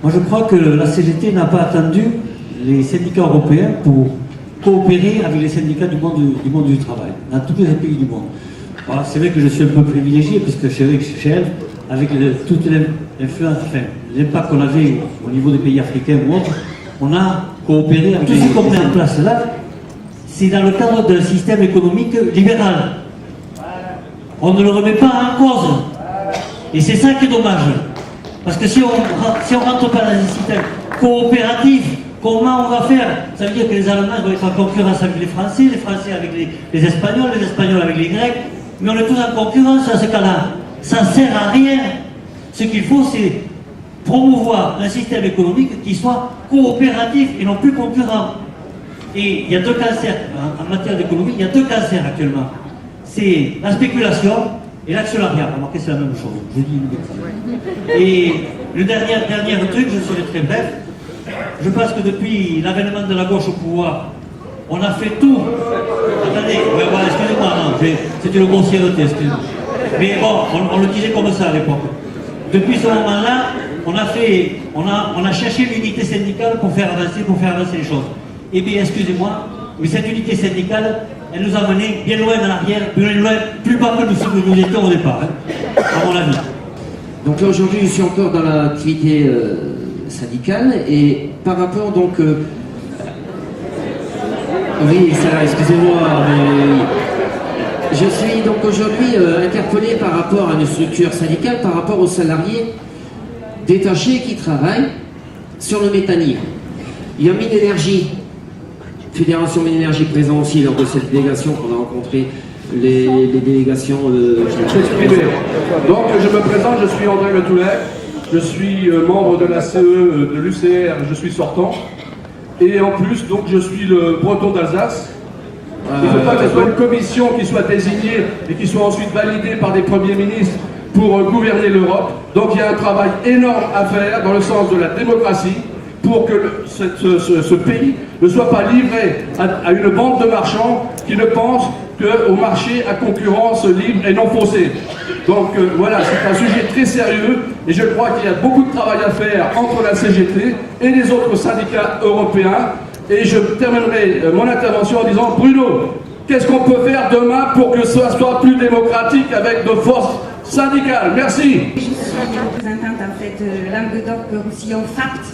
Moi je crois que la CGT n'a pas attendu les syndicats européens pour coopérer avec les syndicats du monde du travail, dans tous les pays du monde. Voilà, c'est vrai que je suis un peu privilégié, puisque chez elle, avec toute l'influence, enfin, l'impact qu'on avait au niveau des pays africains ou autres, on a coopéré avec tout ce qu'on met en place là, c'est dans le cadre d'un système économique libéral. On ne le remet pas en cause. Et c'est ça qui est dommage. Parce que si on ne rentre pas dans un système coopératif, comment on va faire? Ça veut dire que les Allemands vont être en concurrence avec les Français avec les Espagnols avec les Grecs, mais on est tous en concurrence à ce cas-là. Ça ne sert à rien. Ce qu'il faut, c'est promouvoir un système économique qui soit coopératif et non plus concurrent. Et il y a deux cancers, en matière d'économie, il y a deux cancers actuellement. C'est la spéculation et l'actionnariat. Remarquez, c'est la même chose. Je dis une bêtise. Et le dernier truc, je serai très bref. Je pense que depuis l'avènement de la gauche au pouvoir, on a fait tout. Attendez, excusez-moi, non, c'était le grossièreté, excusez-moi. Mais bon, on le disait comme ça à l'époque. Depuis ce moment-là, on a cherché l'unité syndicale pour faire avancer les choses. Eh bien, excusez-moi, mais cette unité syndicale, elle nous a menés bien loin en arrière, plus bas que nous étions au départ, hein, à mon avis. Donc là, aujourd'hui, je suis encore dans l'activité syndicale, et par rapport donc... oui, ça, excusez-moi, mais... Je suis donc aujourd'hui interpellé par rapport à une structure syndicale, par rapport aux salariés détachés qui travaillent sur le méthanier. Il y a Mine Énergie, Fédération Mine Énergie présent aussi lors de cette délégation qu'on a rencontré les délégations. Donc je me présente, je suis André Le Toulet, je suis membre de la CE de l'UCR, je suis sortant. Et en plus, donc je suis le breton d'Alsace. Il ne faut pas que ce soit une commission qui soit désignée et qui soit ensuite validée par des premiers ministres pour gouverner l'Europe. Donc il y a un travail énorme à faire dans le sens de la démocratie pour que ce pays ne soit pas livré à une bande de marchands qui ne pensent qu'au marché à concurrence libre et non faussée. Donc voilà, c'est un sujet très sérieux et je crois qu'il y a beaucoup de travail à faire entre la CGT et les autres syndicats européens. Et je terminerai mon intervention en disant, Bruno, qu'est-ce qu'on peut faire demain pour que ce soit plus démocratique avec nos forces syndicales? Merci. Je suis représentante en fait de Languedoc-Roussillon-FAPT.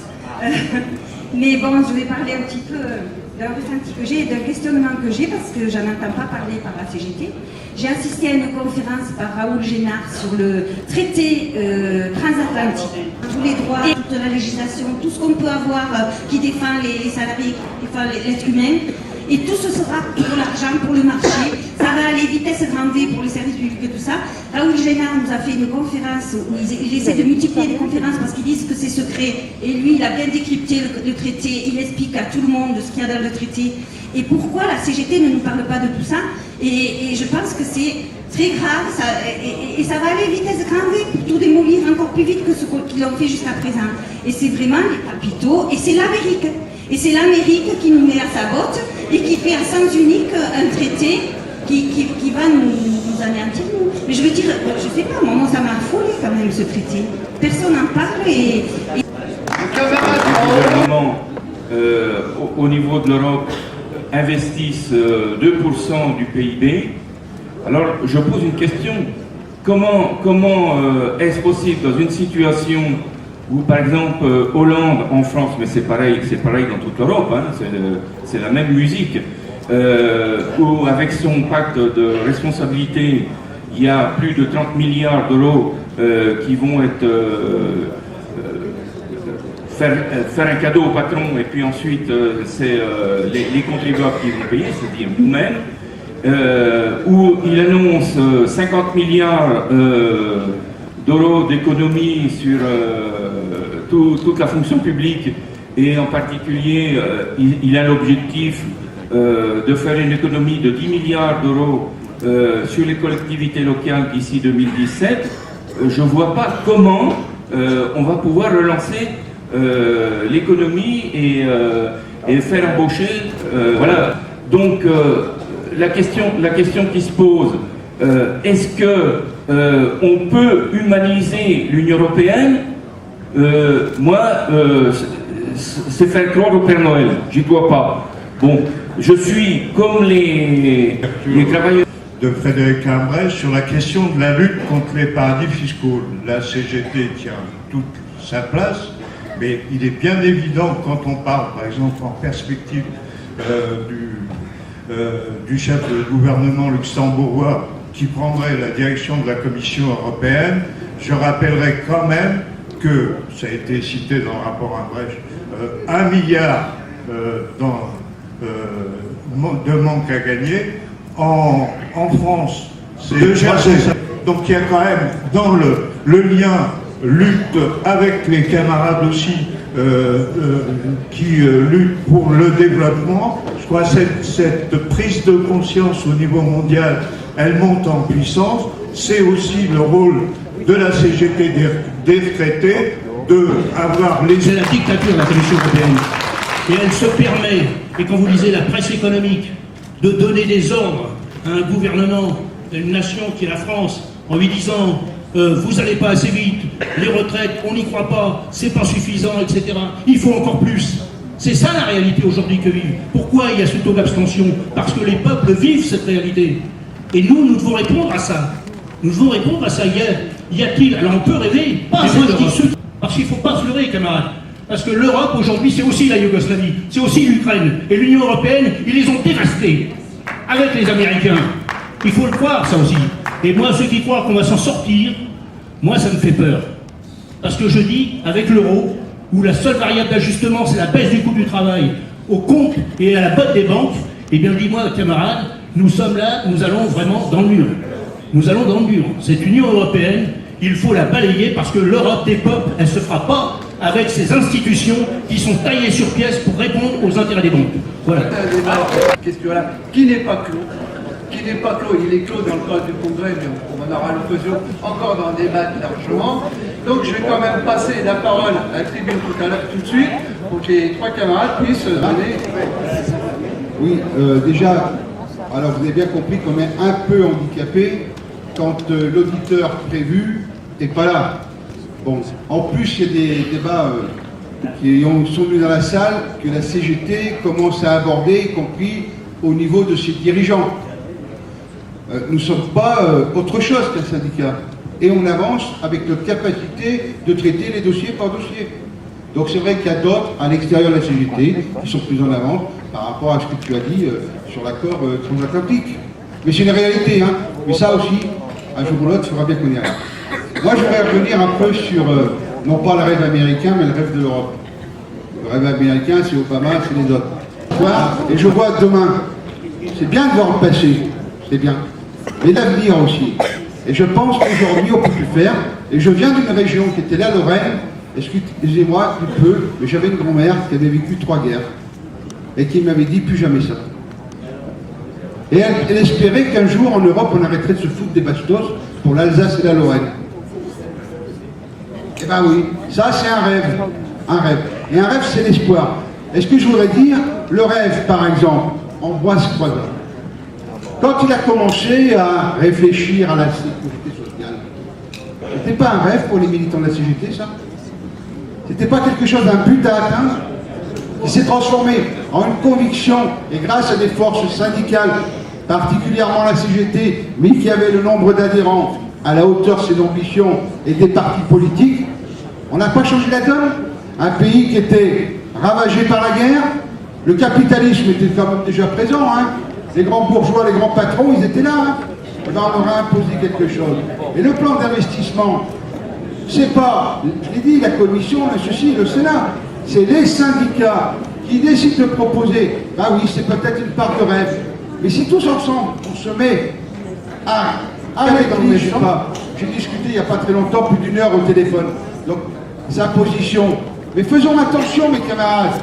Mais bon, je vais parler un petit peu d'un ressenti que j'ai et d'un questionnement que j'ai parce que j'en entends pas parler par la CGT. J'ai assisté à une conférence par Raoul Génard sur le traité transatlantique. Tous les droits, toute la législation, tout ce qu'on peut avoir qui défend les salariés, qui défend l'être humain. Et tout ce sera pour l'argent, pour le marché. Ça va aller vitesse grand V pour les services publics et tout ça. Raoul Génard nous a fait une conférence où il essaie de multiplier les conférences parce qu'ils disent que c'est secret. Et lui, il a bien décrypté le traité. Il explique à tout le monde ce qu'il y a dans le traité. Et pourquoi la CGT ne nous parle pas de tout ça. Et je pense que c'est très grave. Et ça va aller vitesse grand V pour tout démolir encore plus vite que ce qu'ils ont fait jusqu'à présent. Et c'est vraiment les capitaux. Et c'est l'Amérique. Et c'est l'Amérique qui nous met à sa botte et qui fait à sens unique un traité qui va nous anéantir, nous. Mais je veux dire, je sais pas, moi ça m'a affolé quand même ce traité. Personne n'en parle et... Le gouvernement, au niveau de l'Europe, investissent 2% du PIB. Alors je pose une question. Comment est-ce possible dans une situation où par exemple Hollande en France, mais c'est pareil dans toute l'Europe, hein, c'est la même musique, où avec son pacte de responsabilité, il y a plus de 30 milliards d'euros qui vont être faire un cadeau au patron et puis ensuite c'est les contribuables qui vont payer, c'est-à-dire nous-mêmes, où il annonce 50 milliards d'euros d'économie sur toute la fonction publique et en particulier il a l'objectif de faire une économie de 10 milliards d'euros sur les collectivités locales d'ici 2017. Je ne vois pas comment on va pouvoir relancer l'économie et faire embaucher. Voilà. Donc la question qui se pose, est-ce que on peut humaniser l'Union européenne c'est faire croire au Père Noël, j'y crois pas. Bon, je suis comme les travailleurs de Frédéric Hambrel sur la question de la lutte contre les paradis fiscaux. La CGT tient toute sa place, mais il est bien évident quand on parle, par exemple, en perspective du chef de gouvernement luxembourgeois qui prendrait la direction de la Commission européenne, je rappellerai quand même que, ça a été cité dans le rapport Hambrel, 1 milliard de manque à gagner. En France, c'est déjà ça. Donc il y a quand même dans le lien lutte avec les camarades aussi qui luttent pour le développement. Je crois que cette prise de conscience au niveau mondial, elle monte en puissance. C'est aussi le rôle de la CGT des retraités de avoir les... C'est la dictature de la Commission européenne. Et elle se permet, et quand vous lisez la presse économique, de donner des ordres à un gouvernement, à une nation qui est la France, en lui disant vous n'allez pas assez vite, les retraites, on n'y croit pas, c'est pas suffisant, etc. Il faut encore plus. C'est ça la réalité aujourd'hui que vivent. Pourquoi il y a ce taux d'abstention? Parce que les peuples vivent cette réalité. Et nous devons répondre à ça. Nous devons répondre à ça. Y a-t-il, alors on peut rêver, parce qu'il ne faut pas se leurrer, camarades. Parce que l'Europe, aujourd'hui, c'est aussi la Yougoslavie, c'est aussi l'Ukraine. Et l'Union européenne, ils les ont dévastés. Avec les Américains. Il faut le croire, ça aussi. Et moi, ceux qui croient qu'on va s'en sortir, moi, ça me fait peur. Parce que je dis, avec l'euro, où la seule variable d'ajustement, c'est la baisse du coût du travail, au compte et à la botte des banques, eh bien, dis-moi, camarades, nous sommes là, nous allons vraiment dans le mur. Nous allons dans le mur. Cette Union européenne, il faut la balayer parce que l'Europe des peuples, elle ne se fera pas avec ces institutions qui sont taillées sur pièce pour répondre aux intérêts des banques. Voilà. Question-là, qui n'est pas clos. Il est clos dans le cadre du Congrès, mais on aura l'occasion encore d'en débattre largement. Donc je vais quand même passer la parole à la tribune tout de suite, pour que les trois camarades puissent donner... Oui, déjà, alors vous avez bien compris qu'on est un peu handicapé quand l'auditeur prévu n'est pas là. Bon, en plus, il y a des débats qui sont venus dans la salle que la CGT commence à aborder, y compris au niveau de ses dirigeants. Nous ne sommes pas autre chose qu'un syndicat. Et on avance avec notre capacité de traiter les dossiers par dossier. Donc c'est vrai qu'il y a d'autres à l'extérieur de la CGT qui sont plus en avance par rapport à ce que tu as dit sur l'accord transatlantique. Mais c'est une réalité, hein. Mais ça aussi, un jour ou l'autre, il faudra bien qu'on y arrive. Moi, je voudrais revenir un peu sur, non pas le rêve américain, mais le rêve de l'Europe. Le rêve américain, c'est Obama, c'est les autres. Et je vois demain, c'est bien de voir le passé, c'est bien, mais l'avenir aussi. Et je pense qu'aujourd'hui, on peut plus faire. Et je viens d'une région qui était la Lorraine, excusez-moi du peu, mais j'avais une grand-mère qui avait vécu 3 guerres et qui m'avait dit plus jamais ça. Et elle espérait qu'un jour en Europe on arrêterait de se foutre des bastos pour l'Alsace et la Lorraine. Eh ben oui, ça c'est un rêve. Un rêve. Et un rêve c'est l'espoir. Et ce que je voudrais dire, le rêve par exemple, Ambroise Croizat, quand il a commencé à réfléchir à la sécurité sociale, c'était pas un rêve pour les militants de la CGT ça? C'était pas quelque chose d'un but à atteindre? Qui s'est transformé en une conviction, et grâce à des forces syndicales, particulièrement la CGT, mais qui avait le nombre d'adhérents à la hauteur de ses ambitions et des partis politiques, on n'a pas changé la donne. Un pays qui était ravagé par la guerre, le capitalisme était quand même déjà présent, hein. Les grands bourgeois, les grands patrons, ils étaient là, hein. Et ben on leur a imposé quelque chose. Et le plan d'investissement, c'est pas, je l'ai dit, la commission, le Sénat, c'est les syndicats qui décident de proposer. Ah oui, c'est peut-être une part de rêve. Mais si tous ensemble, on se met à aller dans le méchant, j'ai discuté il n'y a pas très longtemps, plus d'1 heure au téléphone. Donc, sa position. Mais faisons attention, mes camarades.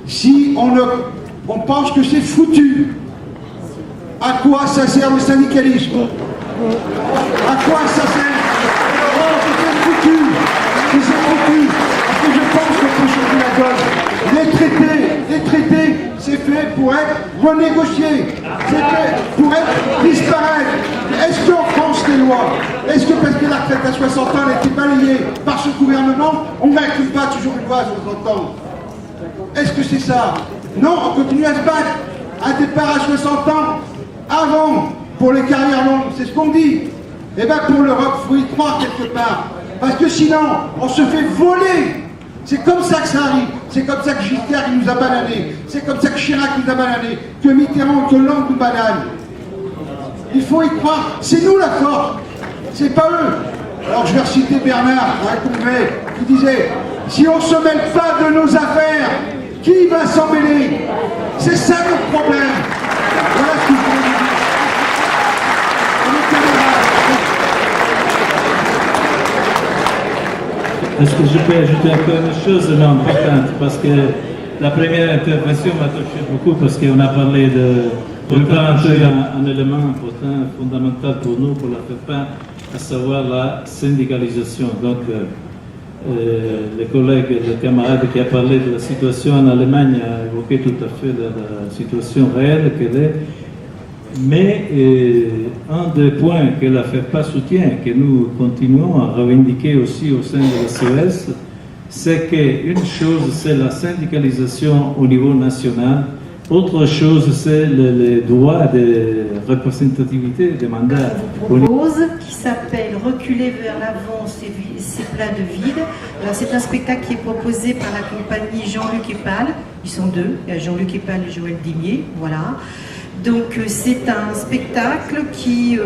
Si on pense que c'est foutu, à quoi ça sert le syndicalisme? À quoi ça sert? Oh, c'est foutu. C'est foutu. Parce que je pense qu'on peut changer la donne. Les traités, c'est fait pour être renégociés. C'est fait pour être disparaître. Est-ce qu'en France, les lois Est-ce que parce que la retraite à 60 ans elle était balayée par ce gouvernement, on n'inclut pas toujours une loi à 60 ans? Est-ce que c'est ça? Non, on continue à se battre. Un départ à 60 ans, avant, pour les carrières longues, c'est ce qu'on dit. Eh bien pour l'Europe, il faut y croire quelque part. Parce que sinon, on se fait voler. C'est comme ça que ça arrive. C'est comme ça que Giscard nous a bananés. C'est comme ça que Chirac nous a bananés. Que Mitterrand, que Hollande nous banane. Il faut y croire. C'est nous la force. C'est pas eux. Alors je vais reciter Bernard, un congrès, qui disait « Si on ne se mêle pas de nos affaires, qui va s'en mêler ?» C'est ça notre problème. Voilà ce que je voulais dire. Est-ce que je peux ajouter encore une chose importante? Parce que la première intervention m'a touché beaucoup parce qu'on a parlé de un élément important, fondamental pour nous, pour la FEPA, à savoir la syndicalisation. Donc, le collègue, le camarade qui a parlé de la situation en Allemagne a évoqué tout à fait la situation réelle qu'elle est. Mais un des points que la FEPA soutient, que nous continuons à revendiquer aussi au sein de la CES, c'est qu'une chose, c'est la syndicalisation au niveau national. Autre chose, c'est le droit de représentativité des mandats. Propose, qui s'appelle Reculer vers l'avant, c'est plein de vide. Alors c'est un spectacle qui est proposé par la compagnie Jean-Luc Epal. Ils sont deux, il y a Jean-Luc Epal et Joël Dimier, voilà. Donc c'est un spectacle qui